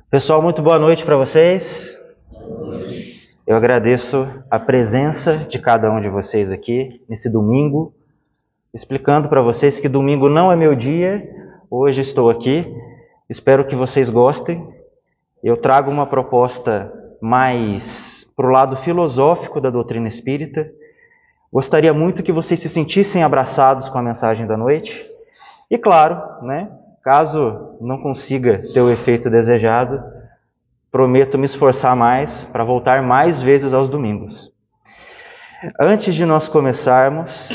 Pessoal, muito boa noite para vocês. Eu agradeço a presença de cada um de vocês aqui nesse domingo, explicando para vocês que domingo não é meu dia, hoje estou aqui. Espero que vocês gostem. Eu trago uma proposta mais para o lado filosófico da doutrina espírita. Gostaria muito que vocês se sentissem abraçados com a mensagem da noite. E claro, caso não consiga ter o efeito desejado, prometo me esforçar mais para voltar mais vezes aos domingos. Antes de nós começarmos,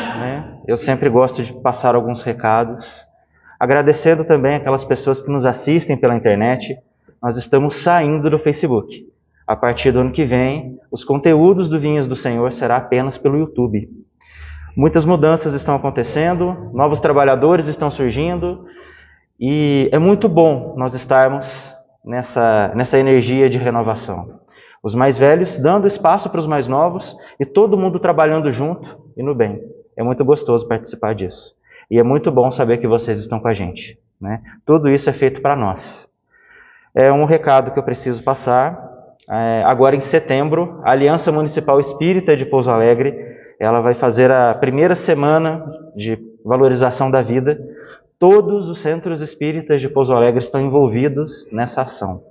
eu sempre gosto de passar alguns recados, agradecendo também aquelas pessoas que nos assistem pela internet. Nós estamos saindo do Facebook. A partir do ano que vem, os conteúdos do Vinhas do Senhor será apenas pelo YouTube. Muitas mudanças estão acontecendo, novos trabalhadores estão surgindo, e é muito bom nós estarmos nessa energia de renovação. Os mais velhos dando espaço para os mais novos e todo mundo trabalhando junto e no bem. É muito gostoso participar disso. E é muito bom saber que vocês estão com a gente. Tudo isso é feito para nós. É um recado que eu preciso passar. Agora em setembro, a Aliança Municipal Espírita de Pouso Alegre, ela vai fazer a primeira semana de valorização da vida. Todos os centros espíritas de Pouso Alegre estão envolvidos nessa ação.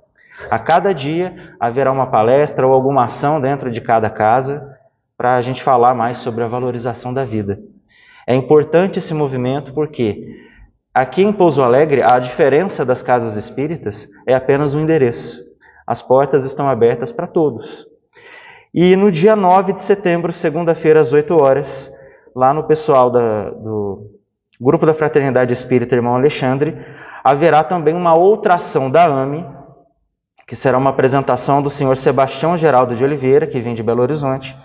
A cada dia haverá uma palestra ou alguma ação dentro de cada casa para a gente falar mais sobre a valorização da vida. É importante esse movimento porque aqui em Pouso Alegre a diferença das casas espíritas é apenas um endereço. As portas estão abertas para todos. E no dia 9 de setembro, segunda-feira, às 8 horas, lá no pessoal do Grupo da Fraternidade Espírita Irmão Alexandre, haverá também uma outra ação da AME, que será uma apresentação do senhor Sebastião Geraldo de Oliveira, que vem de Belo Horizonte.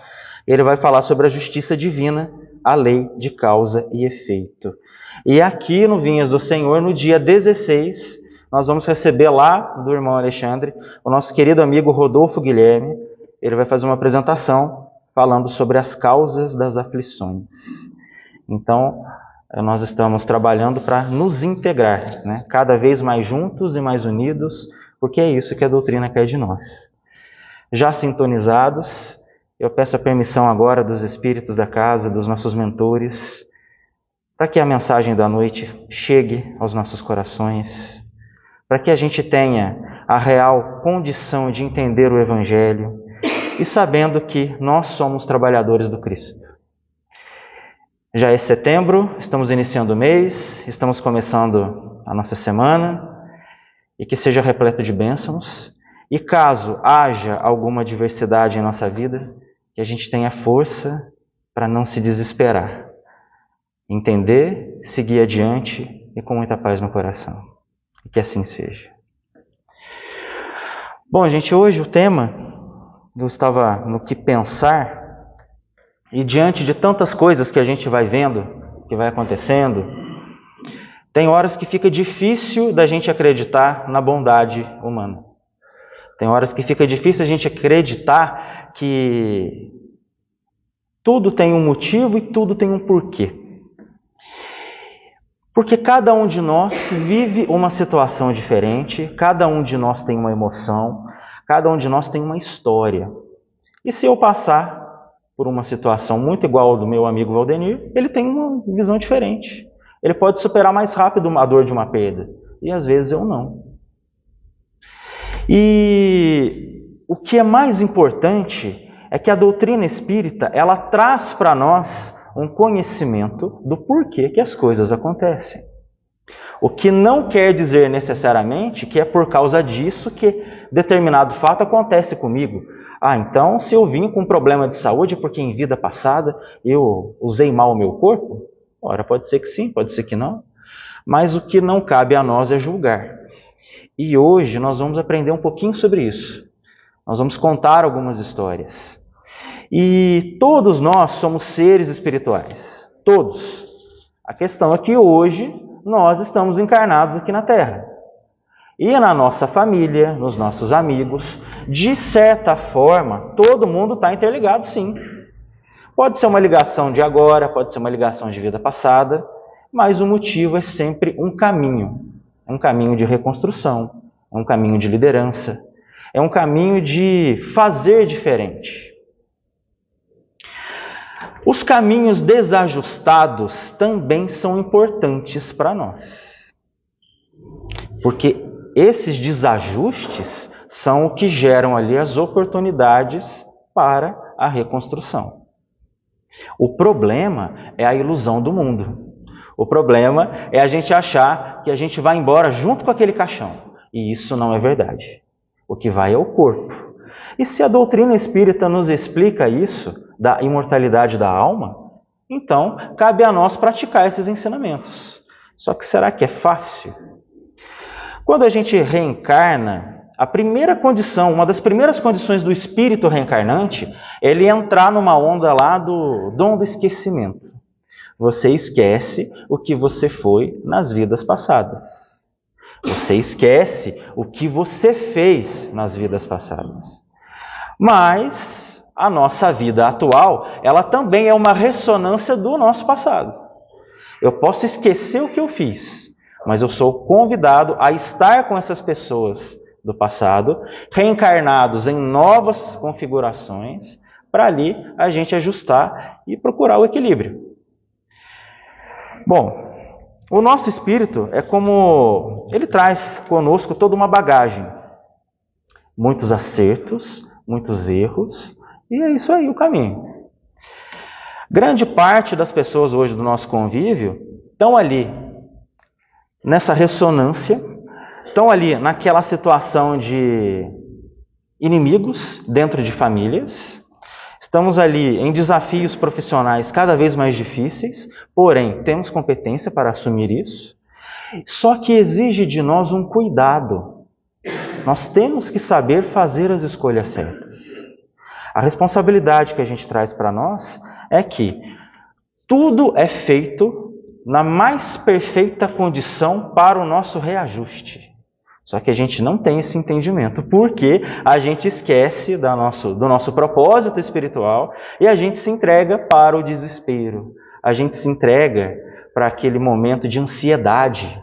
Ele vai falar sobre a justiça divina, a lei de causa e efeito. E aqui no Vinhas do Senhor, no dia 16, nós vamos receber lá do irmão Alexandre o nosso querido amigo Rodolfo Guilherme. Ele vai fazer uma apresentação falando sobre as causas das aflições. Então, nós estamos trabalhando para nos integrar, cada vez mais juntos e mais unidos, porque é isso que a doutrina quer de nós. Já sintonizados, eu peço a permissão agora dos espíritos da casa, dos nossos mentores, para que a mensagem da noite chegue aos nossos corações, para que a gente tenha a real condição de entender o Evangelho e sabendo que nós somos trabalhadores do Cristo. Já é setembro, estamos iniciando o mês, estamos começando a nossa semana, e que seja repleto de bênçãos. E caso haja alguma adversidade em nossa vida, que a gente tenha força para não se desesperar. Entender, seguir adiante e com muita paz no coração. E que assim seja. Bom, gente, hoje o tema, eu estava no que pensar, e diante de tantas coisas que a gente vai vendo, que vai acontecendo, tem horas que fica difícil da gente acreditar na bondade humana. Tem horas que fica difícil a gente acreditar que tudo tem um motivo e tudo tem um porquê. Porque cada um de nós vive uma situação diferente, cada um de nós tem uma emoção, cada um de nós tem uma história. E se eu passar por uma situação muito igual ao do meu amigo Valdenir, ele tem uma visão diferente. Ele pode superar mais rápido a dor de uma perda. E às vezes eu não. E o que é mais importante é que a doutrina espírita, ela traz para nós um conhecimento do porquê que as coisas acontecem. O que não quer dizer necessariamente que é por causa disso que determinado fato acontece comigo. Então se eu vim com um problema de saúde porque em vida passada eu usei mal o meu corpo? Ora, pode ser que sim, pode ser que não. Mas o que não cabe a nós é julgar. E hoje nós vamos aprender um pouquinho sobre isso. Nós vamos contar algumas histórias. E todos nós somos seres espirituais. Todos. A questão é que hoje nós estamos encarnados aqui na Terra. E na nossa família, nos nossos amigos, de certa forma, todo mundo está interligado, sim. Pode ser uma ligação de agora, pode ser uma ligação de vida passada, mas o motivo é sempre um caminho de reconstrução, é um caminho de liderança, é um caminho de fazer diferente. Os caminhos desajustados também são importantes para nós, porque esses desajustes são o que geram ali as oportunidades para a reconstrução. O problema é a ilusão do mundo. O problema é a gente achar que a gente vai embora junto com aquele caixão. E isso não é verdade. O que vai é o corpo. E se a doutrina espírita nos explica isso, da imortalidade da alma, então cabe a nós praticar esses ensinamentos. Só que será que é fácil? Quando a gente reencarna, a primeira condição, uma das primeiras condições do espírito reencarnante, ele entrar numa onda lá do dom do esquecimento. Você esquece o que você foi nas vidas passadas. Você esquece o que você fez nas vidas passadas. Mas a nossa vida atual, ela também é uma ressonância do nosso passado. Eu posso esquecer o que eu fiz, mas eu sou convidado a estar com essas pessoas do passado, reencarnados em novas configurações, para ali a gente ajustar e procurar o equilíbrio. Bom, o nosso espírito é como... ele traz conosco toda uma bagagem. Muitos acertos, muitos erros, e é isso aí o caminho. Grande parte das pessoas hoje do nosso convívio estão ali nessa ressonância, estão ali naquela situação de inimigos dentro de famílias, estamos ali em desafios profissionais cada vez mais difíceis, porém temos competência para assumir isso, só que exige de nós um cuidado. Nós temos que saber fazer as escolhas certas. A responsabilidade que a gente traz para nós é que tudo é feito na mais perfeita condição para o nosso reajuste. Só que a gente não tem esse entendimento, porque a gente esquece do nosso propósito espiritual e a gente se entrega para o desespero. A gente se entrega para aquele momento de ansiedade.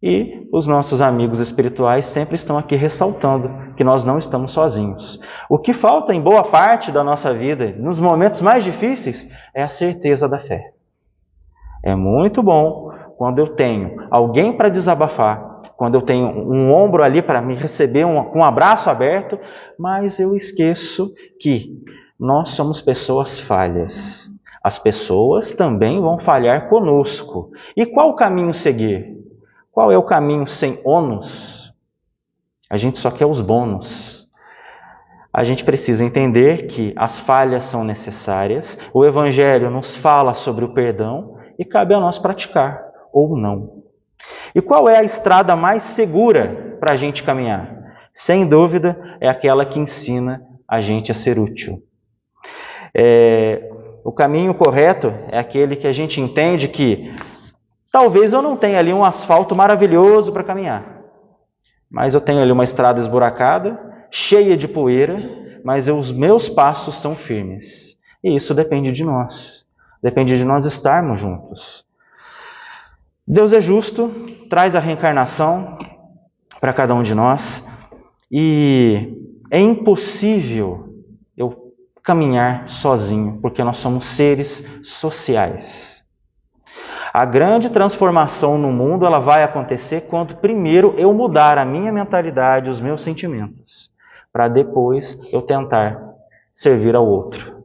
E os nossos amigos espirituais sempre estão aqui ressaltando que nós não estamos sozinhos. O que falta em boa parte da nossa vida, nos momentos mais difíceis, é a certeza da fé. É muito bom quando eu tenho alguém para desabafar, quando eu tenho um ombro ali para me receber com um abraço aberto, mas eu esqueço que nós somos pessoas falhas. As pessoas também vão falhar conosco. E qual o caminho seguir? Qual é o caminho sem ônus? A gente só quer os bônus. A gente precisa entender que as falhas são necessárias, o Evangelho nos fala sobre o perdão e cabe a nós praticar ou não. E qual é a estrada mais segura para a gente caminhar? Sem dúvida, é aquela que ensina a gente a ser útil. O caminho correto é aquele que a gente entende que talvez eu não tenha ali um asfalto maravilhoso para caminhar, mas eu tenho ali uma estrada esburacada, cheia de poeira, mas os meus passos são firmes. E isso depende de nós. Depende de nós estarmos juntos. Deus é justo, traz a reencarnação para cada um de nós e é impossível eu caminhar sozinho, porque nós somos seres sociais. A grande transformação no mundo ela vai acontecer quando primeiro eu mudar a minha mentalidade, os meus sentimentos, para depois eu tentar servir ao outro.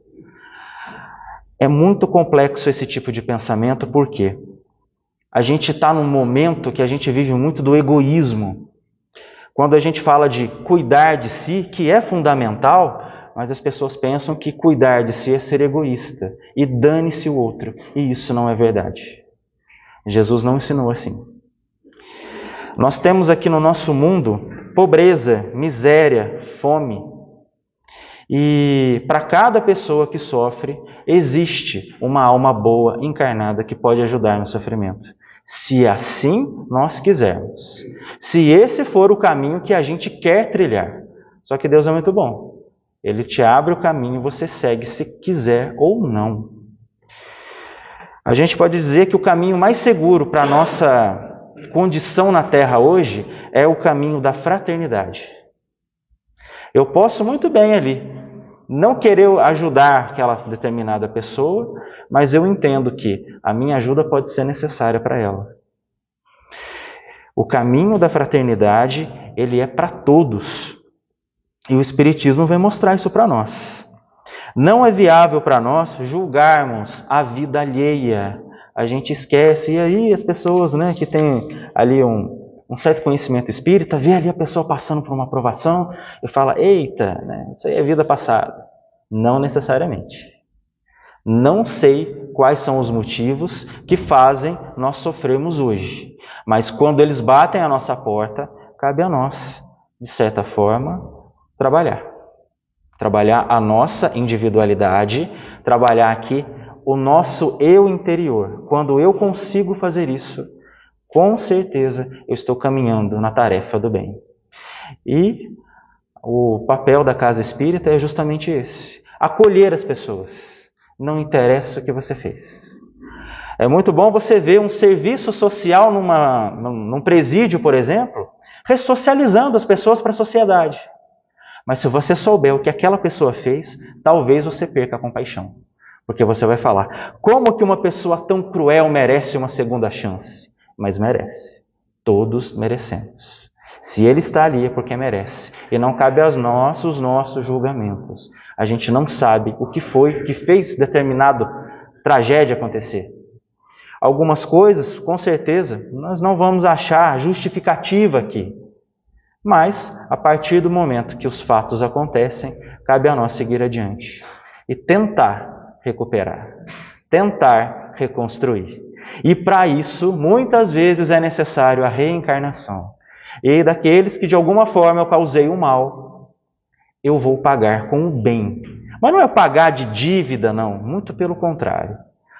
É muito complexo esse tipo de pensamento, porque a gente está num momento que a gente vive muito do egoísmo. Quando a gente fala de cuidar de si, que é fundamental, mas as pessoas pensam que cuidar de si é ser egoísta e dane-se o outro. E isso não é verdade. Jesus não ensinou assim. Nós temos aqui no nosso mundo pobreza, miséria, fome. E para cada pessoa que sofre, existe uma alma boa encarnada que pode ajudar no sofrimento. Se assim nós quisermos. Se esse for o caminho que a gente quer trilhar. Só que Deus é muito bom. Ele te abre o caminho e você segue se quiser ou não. A gente pode dizer que o caminho mais seguro para a nossa condição na Terra hoje é o caminho da fraternidade. Eu posso muito bem ali não querer ajudar aquela determinada pessoa, mas eu entendo que a minha ajuda pode ser necessária para ela. O caminho da fraternidade, ele é para todos. E o Espiritismo vai mostrar isso para nós. Não é viável para nós julgarmos a vida alheia. A gente esquece, e aí as pessoas, né, que têm ali um certo conhecimento espírita, vê ali a pessoa passando por uma provação e fala, eita, né, isso aí é vida passada. Não necessariamente. Não sei quais são os motivos que fazem nós sofrermos hoje. Mas quando eles batem a nossa porta, cabe a nós, de certa forma, trabalhar. Trabalhar a nossa individualidade, trabalhar aqui o nosso eu interior. Quando eu consigo fazer isso, com certeza eu estou caminhando na tarefa do bem. E o papel da casa espírita é justamente esse: acolher as pessoas. Não interessa o que você fez. É muito bom você ver um serviço social num presídio, por exemplo, ressocializando as pessoas para a sociedade. Mas se você souber o que aquela pessoa fez, talvez você perca a compaixão. Porque você vai falar, como que uma pessoa tão cruel merece uma segunda chance? Mas merece. Todos merecemos. Se ele está ali é porque merece. E não cabe aos nossos julgamentos. A gente não sabe o que foi que fez determinado tragédia acontecer. Algumas coisas, com certeza, nós não vamos achar justificativa aqui. Mas, a partir do momento que os fatos acontecem, cabe a nós seguir adiante. E tentar recuperar. Tentar reconstruir. E para isso, muitas vezes é necessário a reencarnação. E daqueles que de alguma forma eu causei o mal, eu vou pagar com o bem. Mas não é pagar de dívida, não. Muito pelo contrário.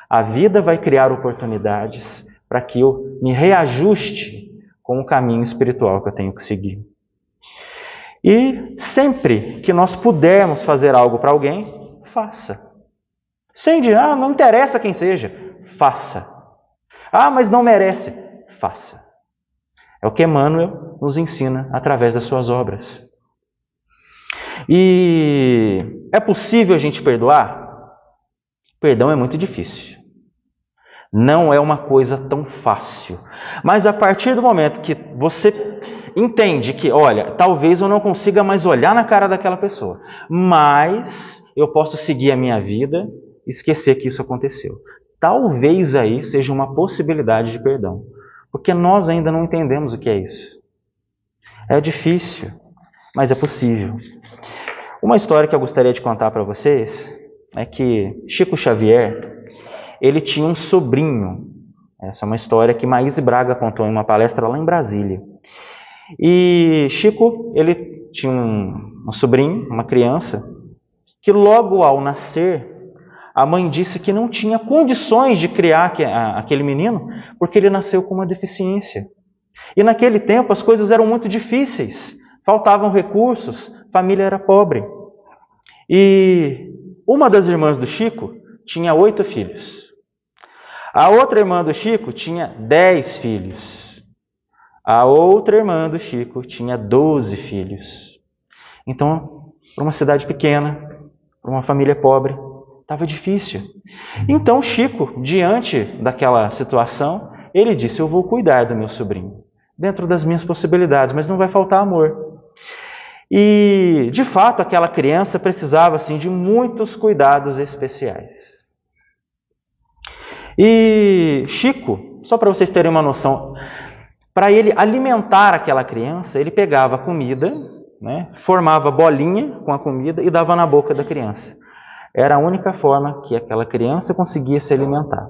A vida vai criar oportunidades para que eu me reajuste com o caminho espiritual que eu tenho que seguir. E sempre que nós pudermos fazer algo para alguém, faça. Sem de, não interessa quem seja, faça. Mas não merece, faça. É o que Emmanuel nos ensina através das suas obras. E é possível a gente perdoar? Perdão é muito difícil. Não é uma coisa tão fácil. Mas a partir do momento que você entende que, olha, talvez eu não consiga mais olhar na cara daquela pessoa, mas eu posso seguir a minha vida e esquecer que isso aconteceu. Talvez aí seja uma possibilidade de perdão. Porque nós ainda não entendemos o que é isso. É difícil, mas é possível. Uma história que eu gostaria de contar para vocês é que Chico Xavier, ele tinha um sobrinho. Essa é uma história que Maíse Braga contou em uma palestra lá em Brasília. E Chico, ele tinha um sobrinho, uma criança, que logo ao nascer, a mãe disse que não tinha condições de criar aquele menino, porque ele nasceu com uma deficiência. E naquele tempo as coisas eram muito difíceis, faltavam recursos, a família era pobre. E uma das irmãs do Chico tinha 8 filhos. A outra irmã do Chico tinha 10 filhos. A outra irmã do Chico tinha 12 filhos. Então, para uma cidade pequena, para uma família pobre, estava difícil. Então Chico, diante daquela situação, ele disse, eu vou cuidar do meu sobrinho, dentro das minhas possibilidades, mas não vai faltar amor. E, de fato, aquela criança precisava assim, de muitos cuidados especiais. E Chico, só para vocês terem uma noção, para ele alimentar aquela criança, ele pegava a comida, né, formava bolinha com a comida e dava na boca da criança. Era a única forma que aquela criança conseguia se alimentar.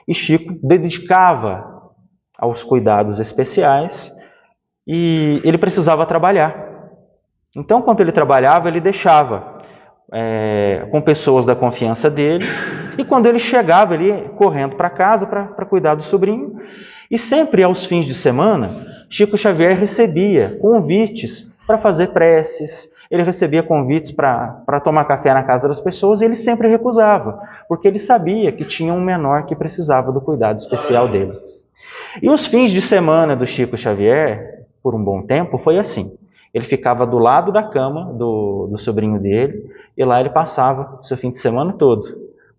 E Chico dedicava aos cuidados especiais e ele precisava trabalhar. Então, quando ele trabalhava, ele deixava com pessoas da confiança dele. E quando ele chegava, ele ia correndo para casa para cuidar do sobrinho. E sempre aos fins de semana, Chico Xavier recebia convites para fazer preces. Ele recebia convites para tomar café na casa das pessoas e ele sempre recusava, porque ele sabia que tinha um menor que precisava do cuidado especial dele. E os fins de semana do Chico Xavier por um bom tempo, foi assim. Ele ficava do lado da cama do sobrinho dele, e lá ele passava o seu fim de semana todo,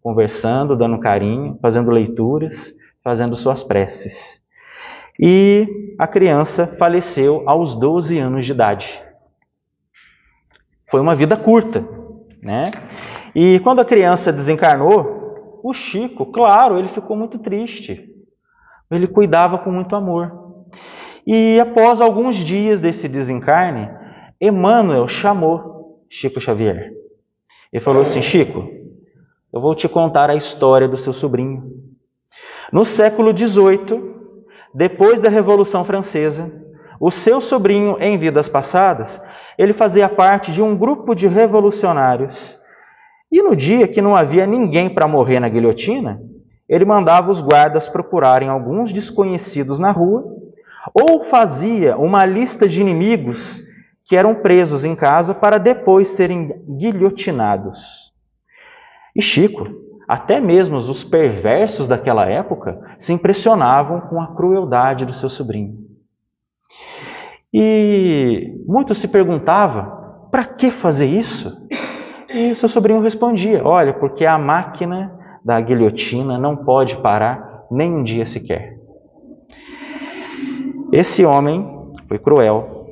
conversando, dando carinho, fazendo leituras, fazendo suas preces. E a criança faleceu aos 12 anos de idade. Foi uma vida curta, né? E quando a criança desencarnou, o Chico, claro, ele ficou muito triste. Ele cuidava com muito amor. E após alguns dias desse desencarne, Emmanuel chamou Chico Xavier. Ele falou assim: Chico, eu vou te contar a história do seu sobrinho. No século XVIII, depois da Revolução Francesa, o seu sobrinho, em vidas passadas, ele fazia parte de um grupo de revolucionários. E no dia que não havia ninguém para morrer na guilhotina, ele mandava os guardas procurarem alguns desconhecidos na rua, ou fazia uma lista de inimigos que eram presos em casa para depois serem guilhotinados. E Chico, até mesmo os perversos daquela época, se impressionavam com a crueldade do seu sobrinho. E muitos se perguntavam, para que fazer isso? E o seu sobrinho respondia: olha, porque a máquina da guilhotina não pode parar nem um dia sequer. Esse homem foi cruel,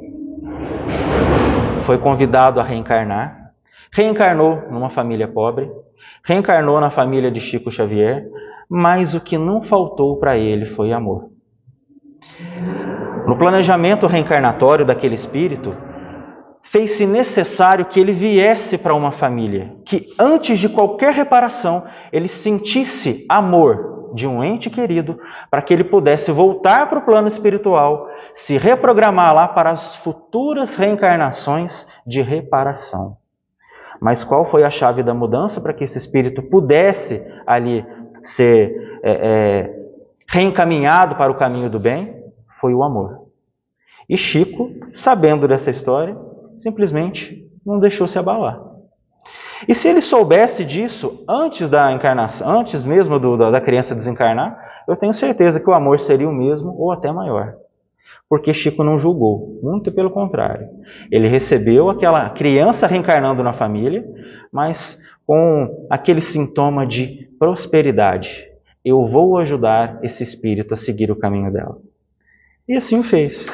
foi convidado a reencarnar, reencarnou numa família pobre, reencarnou na família de Chico Xavier, mas o que não faltou para ele foi amor. No planejamento reencarnatório daquele espírito, fez-se necessário que ele viesse para uma família, que antes de qualquer reparação, ele sentisse amor de um ente querido, para que ele pudesse voltar para o plano espiritual, se reprogramar lá para as futuras reencarnações de reparação. Mas qual foi a chave da mudança para que esse espírito pudesse ali ser reencaminhado para o caminho do bem? Foi o amor. E Chico, sabendo dessa história, simplesmente não deixou se abalar. E se ele soubesse disso antes da encarnação, antes mesmo da criança desencarnar, eu tenho certeza que o amor seria o mesmo ou até maior. Porque Chico não julgou, muito pelo contrário. Ele recebeu aquela criança reencarnando na família, mas com aquele sintoma de prosperidade. Eu vou ajudar esse espírito a seguir o caminho dela. E assim o fez.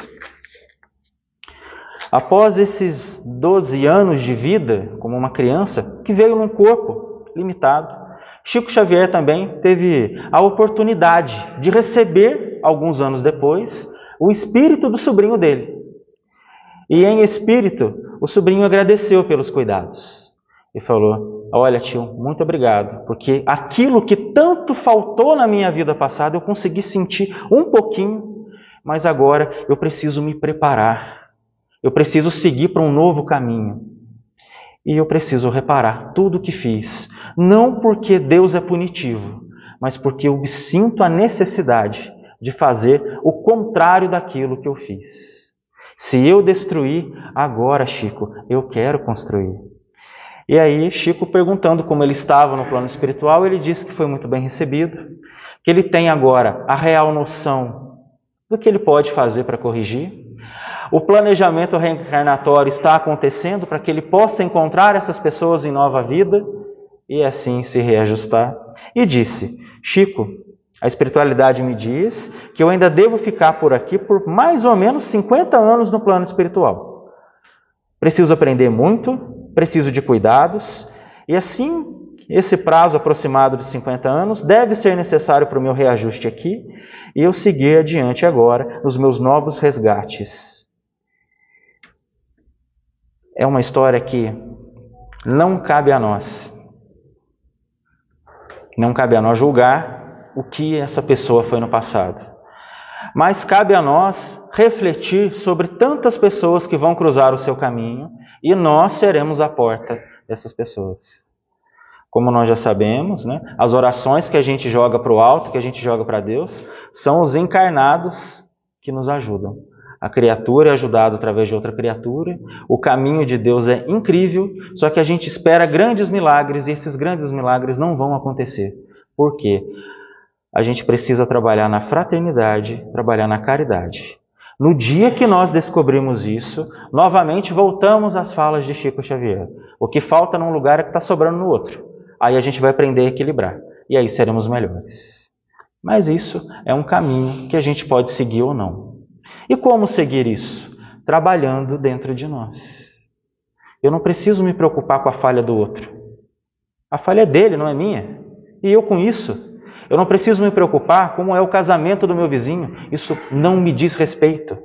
Após esses 12 anos de vida, como uma criança, que veio num corpo limitado, Chico Xavier também teve a oportunidade de receber, alguns anos depois, o espírito do sobrinho dele. E em espírito, o sobrinho agradeceu pelos cuidados. E falou: olha, tio, muito obrigado, porque aquilo que tanto faltou na minha vida passada, eu consegui sentir um pouquinho, mas agora eu preciso me preparar. Eu preciso seguir para um novo caminho. E eu preciso reparar tudo o que fiz. Não porque Deus é punitivo, mas porque eu sinto a necessidade de fazer o contrário daquilo que eu fiz. Se eu destruir, agora, Chico, eu quero construir. E aí, Chico, perguntando como ele estava no plano espiritual, ele disse que foi muito bem recebido, que ele tem agora a real noção do que ele pode fazer para corrigir. O planejamento reencarnatório está acontecendo para que ele possa encontrar essas pessoas em nova vida e assim se reajustar. E disse: Chico, a espiritualidade me diz que eu ainda devo ficar por aqui por mais ou menos 50 anos no plano espiritual. Preciso aprender muito, preciso de cuidados, e assim, esse prazo aproximado de 50 anos deve ser necessário para o meu reajuste aqui e eu seguir adiante agora nos meus novos resgates. É uma história que não cabe a nós. Não cabe a nós julgar o que essa pessoa foi no passado. Mas cabe a nós refletir sobre tantas pessoas que vão cruzar o seu caminho e nós seremos a porta dessas pessoas. Como nós já sabemos, né, as orações que a gente joga para o alto, que a gente joga para Deus, são os encarnados que nos ajudam. A criatura é ajudada através de outra criatura. O caminho de Deus é incrível, só que a gente espera grandes milagres e esses grandes milagres não vão acontecer. Por quê? A gente precisa trabalhar na fraternidade, trabalhar na caridade. No dia que nós descobrimos isso, novamente voltamos às falas de Chico Xavier. O que falta num lugar é que está sobrando no outro. Aí a gente vai aprender a equilibrar. E aí seremos melhores. Mas isso é um caminho que a gente pode seguir ou não. E como seguir isso? Trabalhando dentro de nós. Eu não preciso me preocupar com a falha do outro. A falha é dele, não é minha. E eu com isso, eu não preciso me preocupar como é o casamento do meu vizinho. Isso não me diz respeito.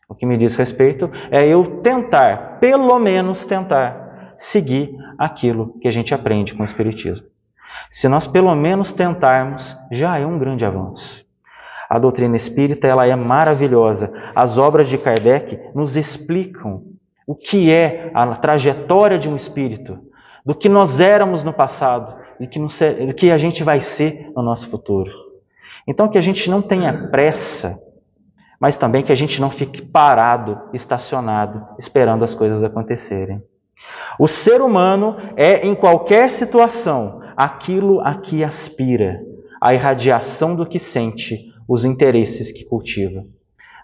O que me diz respeito é eu tentar, pelo menos tentar, seguir aquilo que a gente aprende com o Espiritismo. Se nós pelo menos tentarmos, já é um grande avanço. A doutrina espírita ela é maravilhosa. As obras de Kardec nos explicam o que é a trajetória de um espírito, do que nós éramos no passado e do que a gente vai ser no nosso futuro. Então que a gente não tenha pressa, mas também que a gente não fique parado, estacionado, esperando as coisas acontecerem. O ser humano é, em qualquer situação, aquilo a que aspira, a irradiação do que sente, os interesses que cultiva.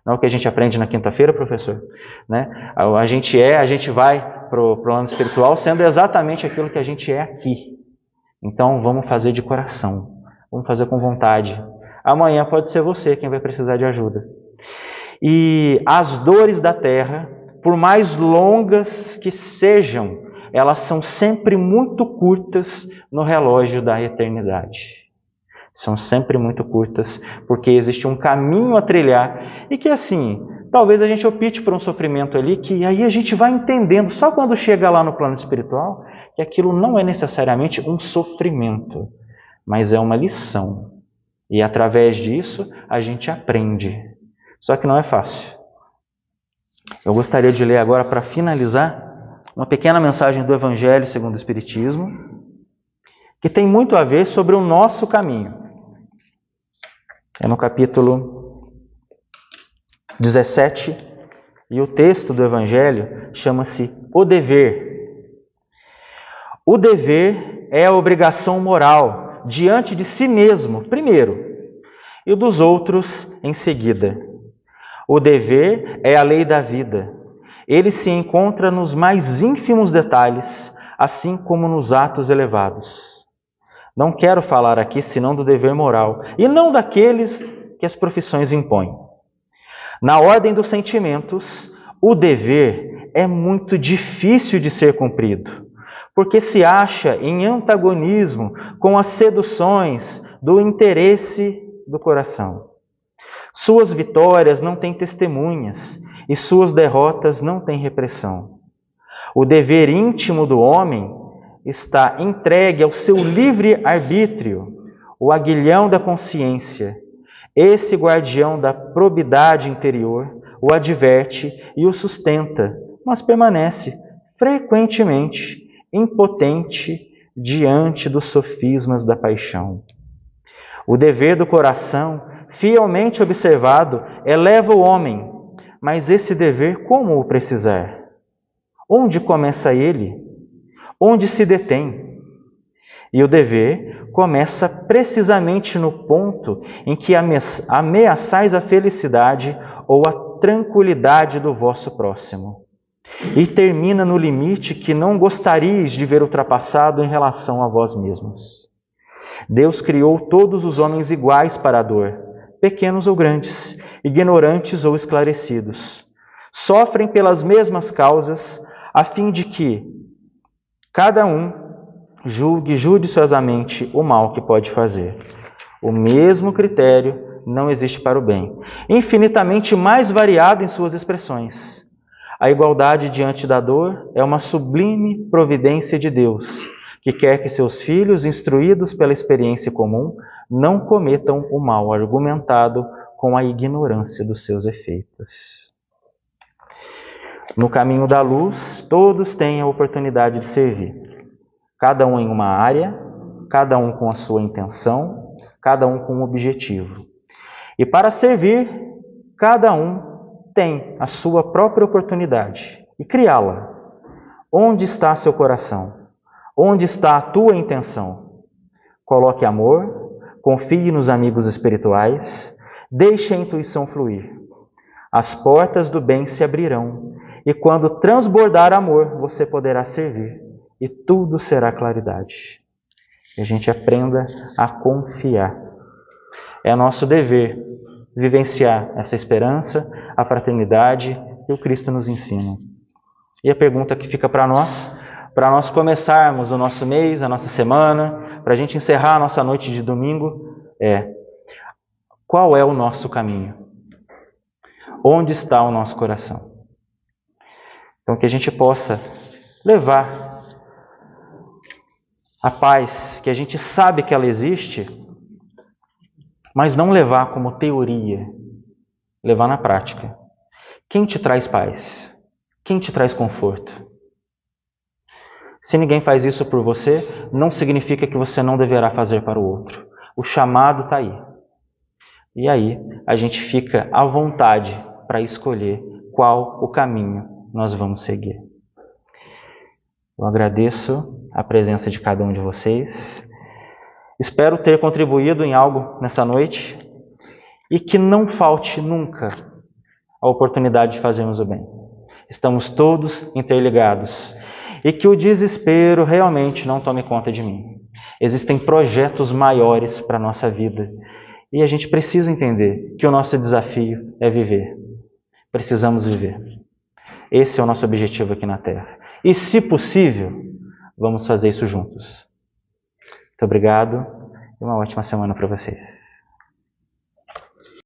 Não é o que a gente aprende na quinta-feira, professor? Né? A gente vai para o plano espiritual sendo exatamente aquilo que a gente é aqui. Então vamos fazer de coração, vamos fazer com vontade. Amanhã pode ser você quem vai precisar de ajuda. E as dores da terra, por mais longas que sejam, elas são sempre muito curtas no relógio da eternidade. São sempre muito curtas, porque existe um caminho a trilhar e que assim, talvez a gente opte por um sofrimento ali, que aí a gente vai entendendo, só quando chega lá no plano espiritual, que aquilo não é necessariamente um sofrimento, mas é uma lição. E através disso, a gente aprende. Só que não é fácil. Eu gostaria de ler agora, para finalizar, uma pequena mensagem do Evangelho segundo o Espiritismo, que tem muito a ver sobre o nosso caminho. É no capítulo 17, e o texto do Evangelho chama-se O Dever. O dever é a obrigação moral diante de si mesmo, primeiro, e dos outros em seguida. O dever é a lei da vida. Ele se encontra nos mais ínfimos detalhes, assim como nos atos elevados. Não quero falar aqui senão do dever moral, e não daqueles que as profissões impõem. Na ordem dos sentimentos, o dever é muito difícil de ser cumprido, porque se acha em antagonismo com as seduções do interesse do coração. Suas vitórias não têm testemunhas, e suas derrotas não têm repressão. O dever íntimo do homem está entregue ao seu livre-arbítrio, o aguilhão da consciência. Esse guardião da probidade interior o adverte e o sustenta, mas permanece frequentemente impotente diante dos sofismas da paixão. O dever do coração, fielmente observado, eleva o homem, mas esse dever como o precisar? Onde começa ele? Onde se detém? E o dever começa precisamente no ponto em que ameaçais a felicidade ou a tranquilidade do vosso próximo. E termina no limite que não gostaríeis de ver ultrapassado em relação a vós mesmos. Deus criou todos os homens iguais para a dor, pequenos ou grandes, ignorantes ou esclarecidos. Sofrem pelas mesmas causas, a fim de que cada um julgue judiciosamente o mal que pode fazer. O mesmo critério não existe para o bem, infinitamente mais variado em suas expressões. A igualdade diante da dor é uma sublime providência de Deus, que quer que seus filhos, instruídos pela experiência comum, não cometam o mal argumentado com a ignorância dos seus efeitos. No caminho da luz, todos têm a oportunidade de servir. Cada um em uma área, cada um com a sua intenção, cada um com um objetivo. E para servir, cada um tem a sua própria oportunidade e criá-la. Onde está seu coração? Onde está a tua intenção? Coloque amor, confie nos amigos espirituais, deixe a intuição fluir. As portas do bem se abrirão, e quando transbordar amor, você poderá servir, e tudo será claridade. Que a gente aprenda a confiar. É nosso dever vivenciar essa esperança, a fraternidade que o Cristo nos ensina. E a pergunta que fica para nós começarmos o nosso mês, a nossa semana, para a gente encerrar a nossa noite de domingo, é: qual é o nosso caminho? Onde está o nosso coração? Então, que a gente possa levar a paz, que a gente sabe que ela existe, mas não levar como teoria, levar na prática. Quem te traz paz? Quem te traz conforto? Se ninguém faz isso por você, não significa que você não deverá fazer para o outro. O chamado está aí. E aí a gente fica à vontade para escolher qual o caminho nós vamos seguir. Eu agradeço a presença de cada um de vocês. Espero ter contribuído em algo nessa noite e que não falte nunca a oportunidade de fazermos o bem. Estamos todos interligados e que o desespero realmente não tome conta de mim. Existem projetos maiores para a nossa vida e a gente precisa entender que o nosso desafio é viver. Precisamos viver. Esse é o nosso objetivo aqui na Terra. E, se possível, vamos fazer isso juntos. Muito obrigado e uma ótima semana para vocês.